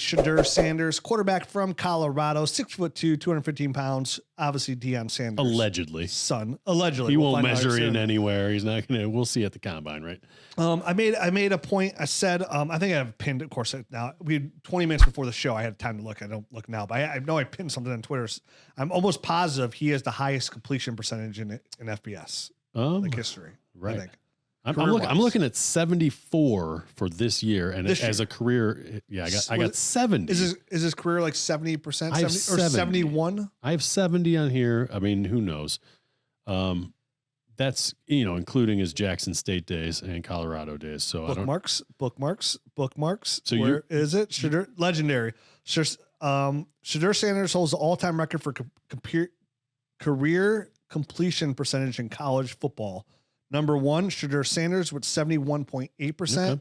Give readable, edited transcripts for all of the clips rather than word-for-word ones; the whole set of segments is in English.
Shedeur Sanders, quarterback from Colorado, 6'2", 215 pounds. Obviously, Deion Sanders. Allegedly. Son. Allegedly. He won't measure in anywhere. He's not going to. We'll see at the combine, right? I made a point. I said, I think I have pinned, of course, now. We had 20 minutes before the show. I had time to look. I don't look now, but I know I pinned something on Twitter. I'm almost positive he has the highest completion percentage in FBS history. Right. I think. I'm looking at 74 for this year, and as a career, I got 70. Is his career like 70%, 70 or 71? I have 70 on here. I mean, who knows? That's including his Jackson State days and Colorado days. So bookmarks. So where is it? Shedeur, legendary. Shedeur Sanders holds the all-time record for career completion percentage in college football. Number 1, Shedeur Sanders with 71.8%. Okay.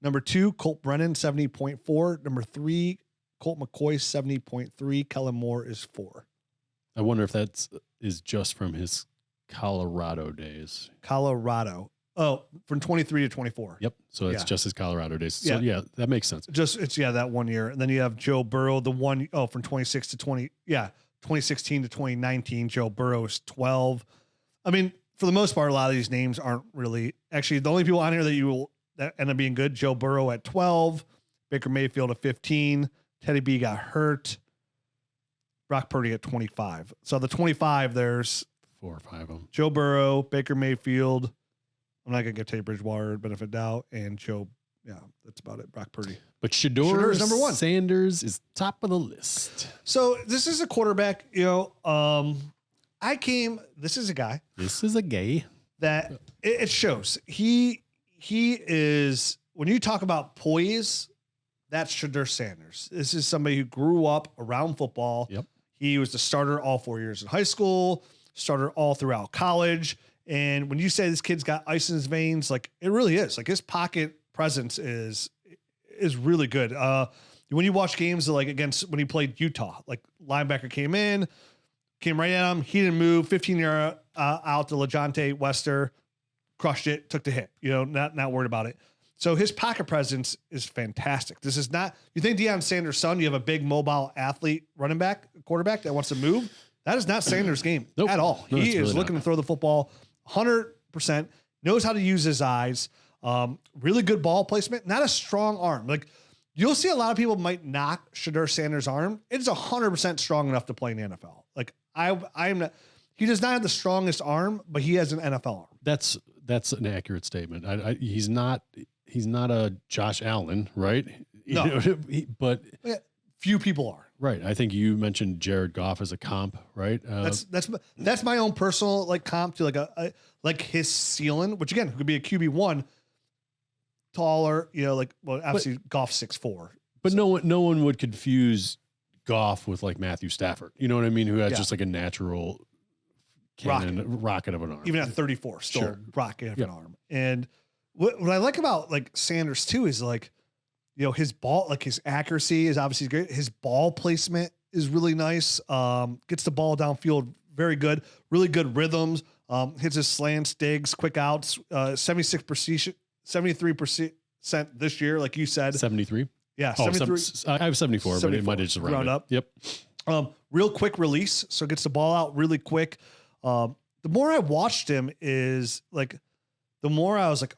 Number 2, Colt Brennan, 70.4. Number 3, Colt McCoy, 70.3. Kellen Moore is 4. I wonder if that is just from his Colorado days. Colorado. Oh, from 23 to 24. Yep. So it's just his Colorado days. So yeah, that makes sense. It's that 1 year. And then you have Joe Burrow, from 26 to 20. Yeah. 2016 to 2019. Joe Burrow is 12. I mean, for the most part, a lot of these names aren't really actually the only people on here that end up being good. Joe Burrow at 12, Baker Mayfield at 15, Teddy B got hurt, Brock Purdy at 25. So the 25, there's 4 or 5 of them. Joe Burrow, Baker Mayfield. I'm not gonna give Teddy Bridgewater benefit of doubt, and Joe. Yeah, that's about it. Brock Purdy. But Shedeur is number 1. Sanders is top of the list. So this is a quarterback. This is a guy. This is a gay. That it shows. He is, when you talk about poise, that's Shedeur Sanders. This is somebody who grew up around football. Yep. He was the starter all 4 years in high school, starter all throughout college. And when you say this kid's got ice in his veins, like it really is. Like his pocket presence is really good. When you watch games like against when he played Utah, like linebacker came right at him. He didn't move. 15-yard out to LeJohntay Wester, crushed it, took the hit. Not worried about it. So his pocket presence is fantastic. This is not. You think Deion Sanders' son? You have a big mobile athlete, running back, quarterback that wants to move. That is not Sanders' game at all. No, he is really looking to throw the football 100%. Knows how to use his eyes. Really good ball placement. Not a strong arm. Like you'll see a lot of people might knock Shedeur Sanders' arm. It's 100% strong enough to play in the NFL. Like I'm not. He does not have the strongest arm, but he has an NFL arm. That's an accurate statement. He's not a Josh Allen, right? No, but few people are. Right. I think you mentioned Jared Goff as a comp, right? That's my own personal comp to like his ceiling, which again could be a QB1, taller. Obviously Goff 6'4". But so. No one would confuse Goff with like Matthew Stafford. You know what I mean? Who has just like a natural rocket of an arm. Even at 34, still rocket of an arm. And what I like about like Sanders too is like, his ball, like his accuracy is obviously great. His ball placement is really nice. Gets the ball downfield very good. Really good rhythms. Hits his slants, digs, quick outs. 76%, 73% this year, like you said. 73. Yeah, 73. I have 74, but it might have just rounded up. Yep. Real quick release, so gets the ball out really quick. The more I watched him is like, the more I was like,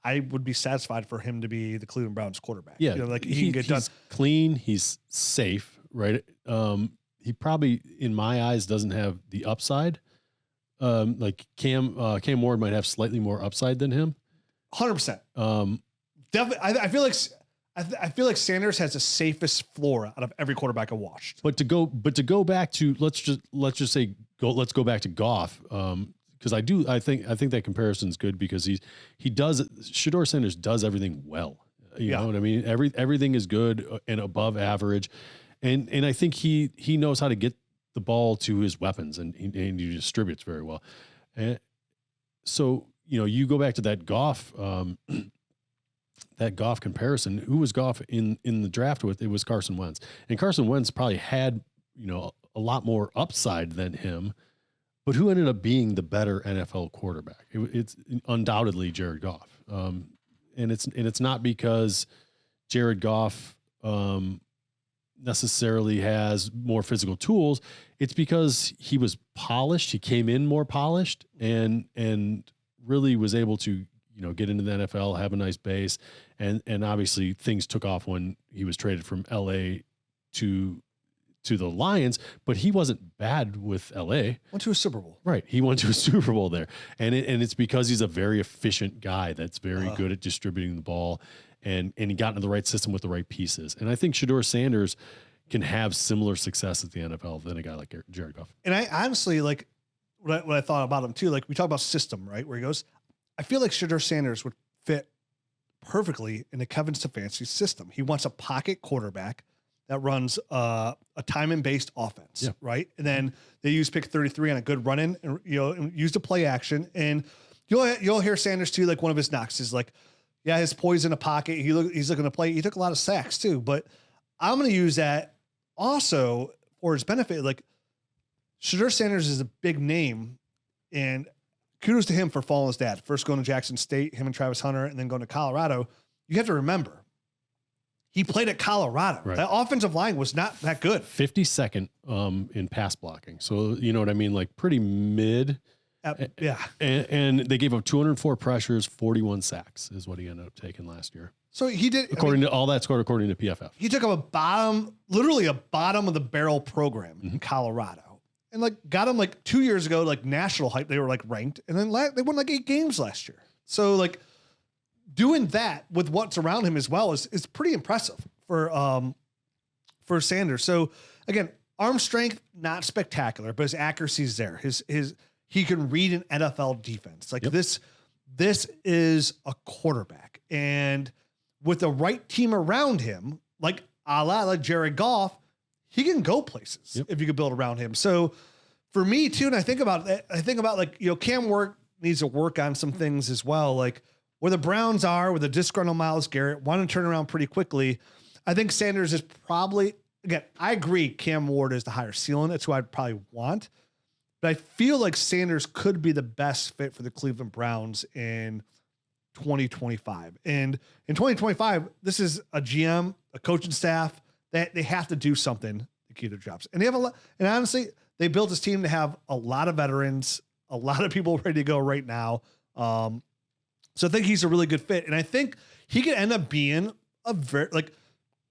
I would be satisfied for him to be the Cleveland Browns quarterback. Yeah, he can get done. He's clean. He's safe, right? He probably, in my eyes, doesn't have the upside. Like Cam Ward might have slightly more upside than him. 100%. Definitely. I feel like Sanders has the safest floor out of every quarterback I watched. But to go back to let's go back to Goff. Because I think that comparison is good because Shedeur Sanders does everything well. You know what I mean? Everything is good and above average. And I think he knows how to get the ball to his weapons and he distributes very well. And so, you go back to that Goff comparison. Who was Goff in the draft with? It was Carson Wentz. And Carson Wentz probably had, a lot more upside than him. But who ended up being the better NFL quarterback? It's undoubtedly Jared Goff. And it's not because Jared Goff necessarily has more physical tools. It's because he was polished. He came in more polished and really was able to, get into the NFL, have a nice base. And obviously things took off when he was traded from LA to the Lions, but he wasn't bad with LA. Went to a Super Bowl. Right. He went to a Super Bowl there. And it's because he's a very efficient guy that's very good at distributing the ball, and he got into the right system with the right pieces. And I think Shedeur Sanders can have similar success at the NFL than a guy like Jared Goff. And I honestly, like, what I thought about him too, like we talk about system, right? Where he goes, I feel like Shedeur Sanders would fit perfectly in the Kevin Stefanski system. He wants a pocket quarterback that runs a timing-based offense, right? And then they use pick 33 on a good run-in, and use the play action. And you'll hear Sanders too, like one of his knocks is like, yeah, his poise in the pocket. He's looking to play. He took a lot of sacks too, but I'm going to use that also for his benefit. Like Shedeur Sanders is a big name, and kudos to him for following his dad. First going to Jackson State, him and Travis Hunter, and then going to Colorado. You have to remember, he played at Colorado. Right. That offensive line was not that good. 52nd in pass blocking. So, you know what I mean? Like pretty mid. Yeah. And they gave up 204 pressures, 41 sacks is what he ended up taking last year. So he did. According to all that scored according to PFF. He took up literally a bottom of the barrel program in Colorado, and like got him like 2 years ago, like national hype. They were like ranked, and then they won like 8 games last year. So like, doing that with what's around him as well is pretty impressive for Sanders. So again, arm strength, not spectacular, but his accuracy is there. He can read an NFL defense. Like this is a quarterback, and with the right team around him, like a la like Jared Goff, he can go places if you could build around him. So for me too, and I think about like, Cam needs to work on some things as well. Like, where the Browns are with a disgruntled Myles Garrett, want to turn around pretty quickly. I think Sanders is probably, again, I agree Cam Ward is the higher ceiling. That's who I'd probably want. But I feel like Sanders could be the best fit for the Cleveland Browns in 2025. And in 2025, this is a GM, a coaching staff, that they have to do something to keep their jobs. And they have a lot, and honestly, they built this team to have a lot of veterans, a lot of people ready to go right now. So I think he's a really good fit. And I think he could end up being a very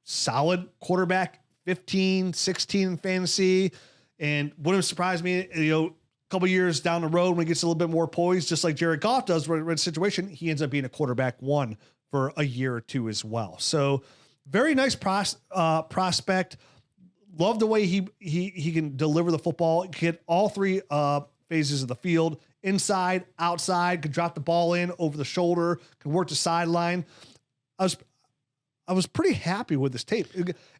solid quarterback, 15, 16 in fantasy. And wouldn't surprise me, a couple years down the road when he gets a little bit more poised, just like Jared Goff does when in a situation, he ends up being a quarterback 1 for a year or 2 as well. So very nice prospect. Love the way he can deliver the football. He can hit all 3 phases of the field. Inside, outside, could drop the ball in over the shoulder, could work the sideline. I was pretty happy with this tape.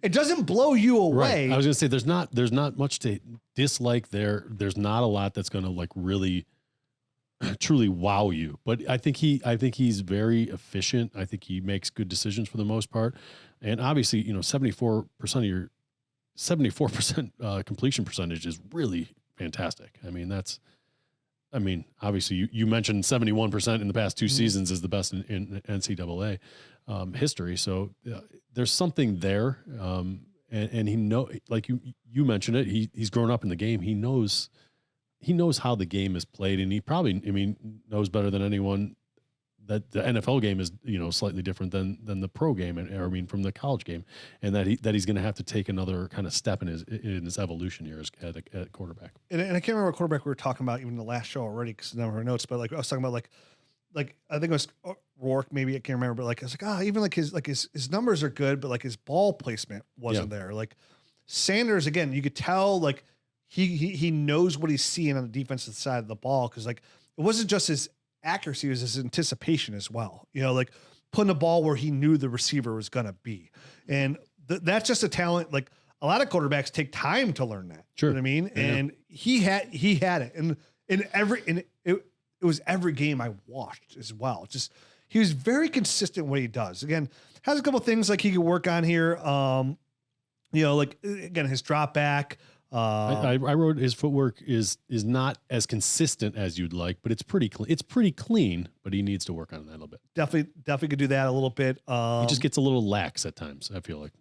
It doesn't blow you away. Right. I was gonna say there's not much to dislike there. There's not a lot that's gonna like really truly wow you. But I think he's very efficient. I think he makes good decisions for the most part. And obviously, 74% completion percentage is really fantastic. Obviously you mentioned 71% in the past 2 seasons is the best in NCAA history. So there's something there. And he like you mentioned it, he's grown up in the game. He knows how the game is played, and he probably, knows better than anyone that the NFL game is, slightly different than the pro game, from the college game, and that he's going to have to take another kind of step in his evolution here at quarterback. And I can't remember what quarterback we were talking about even in the last show already, because I never heard notes, but like I was talking about like I think it was Rourke, maybe I can't remember, but like I was like, even his numbers are good, but like his ball placement wasn't there. Like Sanders, again, you could tell like he knows what he's seeing on the defensive side of the ball, because like it wasn't just his accuracy, it was his anticipation as well. Like putting the ball where he knew the receiver was going to be. And that's just a talent. Like a lot of quarterbacks take time to learn that. Sure. You know what I mean? Yeah. And he had it. And it was every game I watched as well. Just, he was very consistent what he does. Again, has a couple of things like he could work on here. Like again, his drop back. I wrote his footwork is not as consistent as you'd like, but it's pretty clean. It's pretty clean, but he needs to work on that a little bit. Definitely could do that a little bit. He just gets a little lax at times, I feel like.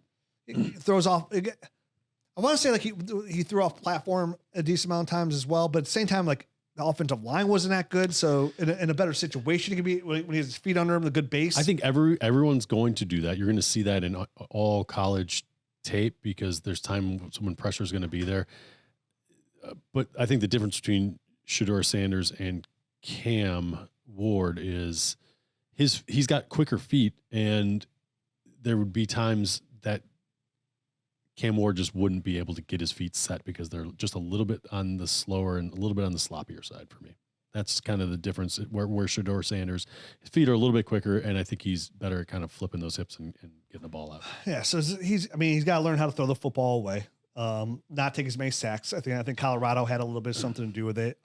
he throws off. I want to say like he threw off platform a decent amount of times as well, but at the same time, like the offensive line wasn't that good. So in a better situation, he could be when he has his feet under him, the good base. I think everyone's going to do that. You're going to see that in all college tape because there's time when pressure is going to be there. But I think the difference between Shedeur Sanders and Cam Ward is he's got quicker feet, and there would be times that Cam Ward just wouldn't be able to get his feet set because they're just a little bit on the slower and a little bit on the sloppier side for me. That's kind of the difference where Shedeur Sanders, his feet are a little bit quicker, and I think he's better at kind of flipping those hips and getting the ball out. Yeah, so he's got to learn how to throw the football away, not take as many sacks. I think Colorado had a little bit of something to do with it.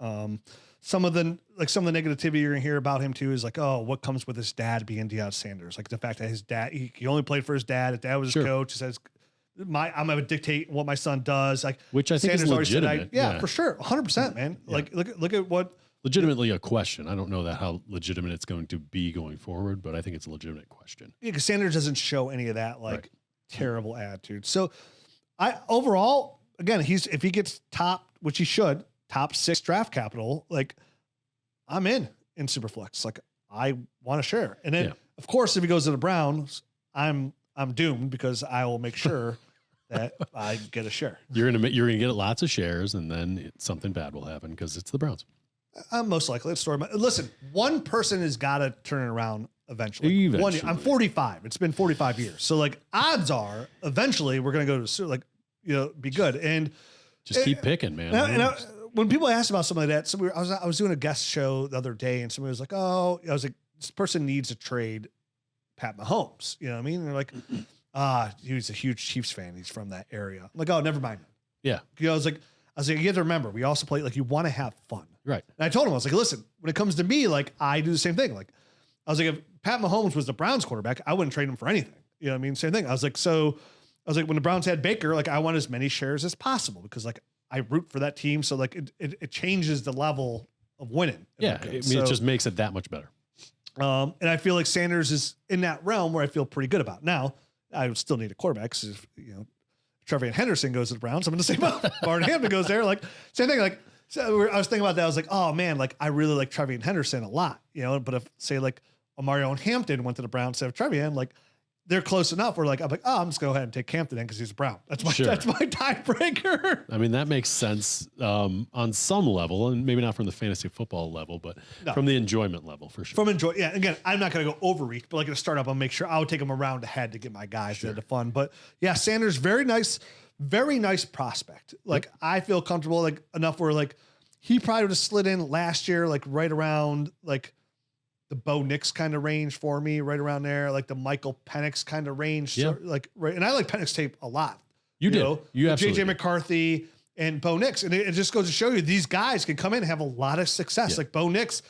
Some of the negativity you're gonna hear about him too is like, oh, what comes with his dad being Deion Sanders? Like the fact that his dad, he only played for his dad. His dad was his coach. He says, I'm gonna dictate what my son does. Like, which I think Sanders is legitimate. Yeah, for sure, 100%, man. Yeah. Like, look at what. Legitimately a question. I don't know how legitimate it's going to be going forward, but I think it's a legitimate question. Yeah, because Sanders doesn't show any of that terrible attitude. So, overall, again, if he gets which he should, top 6 draft capital, like I'm in Superflex. Like I want to share. And then of course, if he goes to the Browns, I'm doomed because I will make sure that I get a share. You're gonna get lots of shares, and then something bad will happen because it's the Browns. Most likely. Listen, one person has got to turn it around eventually. I'm 45. It's been 45 years. So like odds are eventually we're going to go to be good. And just keep picking, man. When people ask about something like that, I was doing a guest show the other day and somebody was like, oh, I was like, this person needs to trade Pat Mahomes. You know what I mean? And they're like, he was a huge Chiefs fan. He's from that area. I'm like, oh, never mind. Yeah. I was like, you have to remember, we also play, like, you want to have fun. Right. And I told him, I was like, listen, when it comes to me, like, I do the same thing. Like, I was like, if Pat Mahomes was the Browns quarterback, I wouldn't trade him for anything. You know what I mean? Same thing. I was like, when the Browns had Baker, like, I want as many shares as possible because, like, I root for that team. So, like, it changes the level of winning. Yeah. It just makes it that much better. And I feel like Sanders is in that realm where I feel pretty good about. Now, I would still need a quarterback because if, Trevor Henderson goes to the Browns, I'm going to say, well, Barton Hampton goes there. Like, same thing. Like, so I was thinking about that. I was like, oh man, like I really like Trevor Henderson a lot, but if say like Mario and Hampton went to the Browns instead of Trevor, like they're close enough where like, I'm like, oh, I'm just go ahead and take Hampton in because he's a Brown. That's my tiebreaker. I mean, that makes sense on some level, and maybe not from the fantasy football level, but from the enjoyment level for sure. Yeah. Again, I'm not going to go overreach, but like at a startup, I'll make sure I'll take them around ahead to get my guys to the fun. But yeah, Sanders, very nice prospect. Like I feel comfortable like enough where like he probably would have slid in last year, like right around like the Bo Nix kind of range for me, right around there, like the Michael Penix kind of range. Yeah. So, like, right. And I like Penix tape a lot. You absolutely JJ McCarthy and Bo Nix. And it just goes to show you these guys can come in and have a lot of success. Yeah. Like Bo Nix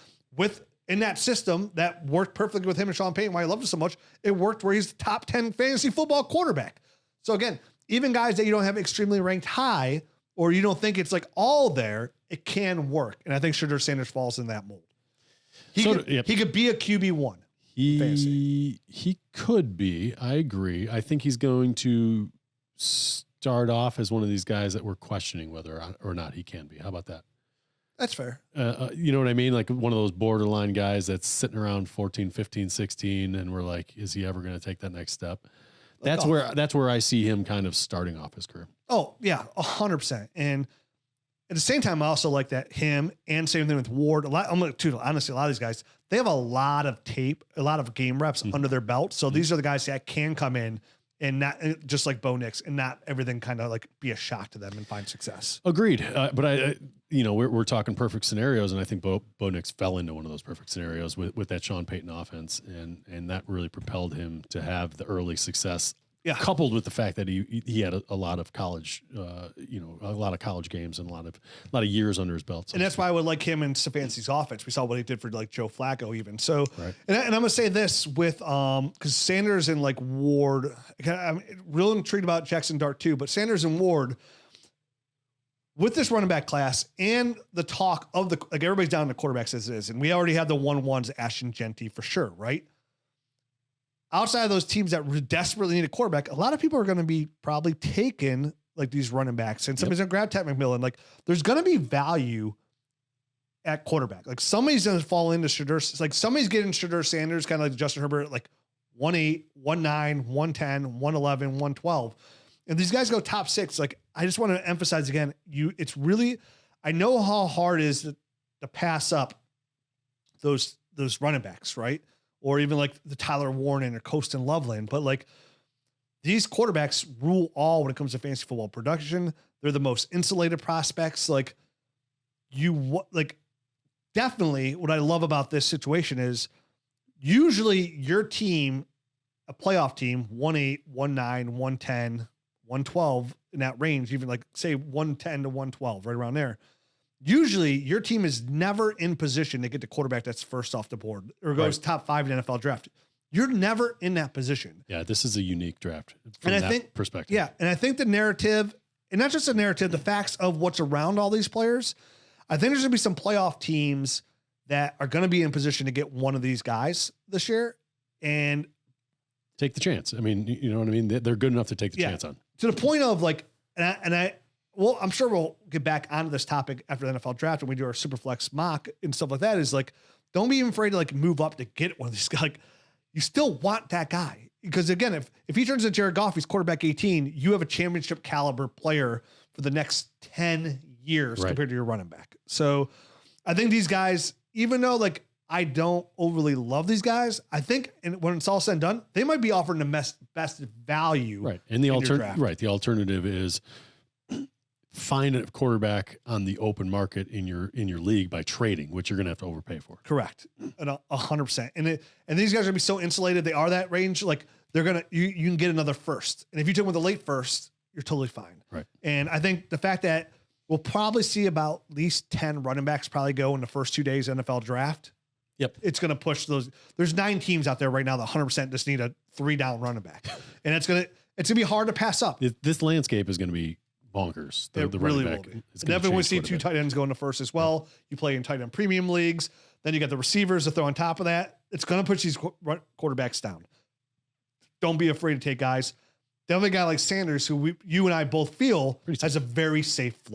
in that system that worked perfectly with him and Sean Payton, why I loved it so much. It worked where he's the top 10 fantasy football quarterback. So again, even guys that you don't have extremely ranked high, or you don't think it's like all there, it can work. And I think Shedeur Sanders falls in that mold. He could be a QB1. He could be. I agree. I think he's going to start off as one of these guys that we're questioning whether or not he can be. How about that? That's fair. You know what I mean? Like one of those borderline guys that's sitting around 14, 15, 16, and we're like, is he ever going to take that next step? That's where I see him kind of starting off his career. Oh, yeah, 100%. And at the same time, I also like that him and same thing with Ward. Honestly, a lot of these guys, they have a lot of tape, a lot of game reps under their belt. So these are the guys that can come in and not just like Bo Nix and not everything kind of like be a shock to them and find success. Agreed. But we're talking perfect scenarios. And I think Bo Nix fell into one of those perfect scenarios with that Sean Payton offense. And that really propelled him to have the early success. Yeah. Coupled with the fact that he had a lot of college, a lot of college games and a lot of years under his belt. And that's why I would like him in Stefanski's offense. We saw what he did for like Joe Flacco even. So, right. And I'm gonna say this with because Sanders and like Ward, I'm real intrigued about Jackson Dart too. But Sanders and Ward with this running back class and the talk of like everybody's down to quarterbacks as it is, and we already have the 1-1s Ashton Genty for sure, right? outside of those teams that desperately need a quarterback, a lot of people are going to be probably taking like these running backs, and somebody's going to grab Ted McMillan. Like there's going to be value at quarterback. Like somebody's going to fall into Shedeur. Like somebody's getting Shedeur Sanders, kind of like Justin Herbert, like 1.8, 1.9, 110, 111, 112. And these guys go top 6. Like I just want to emphasize again, it's really, I know how hard it is to pass up those running backs, right? Or even like the Tyler Warren or Colston Loveland. But like these quarterbacks rule all when it comes to fantasy football production. They're the most insulated prospects. Like definitely what I love about this situation is usually your team, a playoff team, 1.8, 1.9, 110, 112 in that range, even like say 110 to 112, right around there. Usually your team is never in position to get the quarterback that's first off the board or goes top 5 in the NFL draft. You're never in that position. Yeah, this is a unique draft from that perspective. Yeah, and I think the narrative, and not just the narrative, the facts of what's around all these players, I think there's going to be some playoff teams that are going to be in position to get one of these guys this year and take the chance. I mean, you know what I mean? They're good enough to take the chance on. To the point of like, well, I'm sure we'll get back onto this topic after the NFL draft when we do our Superflex mock and stuff like that. Is like, don't be afraid to like move up to get one of these guys. Like, you still want that guy because again, if he turns into Jared Goff, he's quarterback 18. You have a championship caliber player for the next 10 years compared to your running back. So, I think these guys, even though like I don't overly love these guys, I think when it's all said and done, they might be offering the best value. Right, and the alternative is find a quarterback on the open market in your league by trading, which you're going to have to overpay for. Correct. 100%. And these guys are going to be so insulated. They are that range. Like they're going to, you can get another first. And if you take with a late first, you're totally fine. Right. And I think the fact that we'll probably see about at least 10 running backs probably go in the first 2 days of NFL draft. Yep. It's going to push those. There's 9 teams out there right now that 100% just need a 3-down running back. And it's going to be hard to pass up. This landscape is going to be bonkers. The really will be. Definitely want to see 2 tight ends go in the first as well. Yeah. You play in tight end premium leagues. Then you got the receivers to throw on top of that. It's going to push these quarterbacks down. Don't be afraid to take guys. Definitely a guy like Sanders, who you and I both feel has a very safe floor.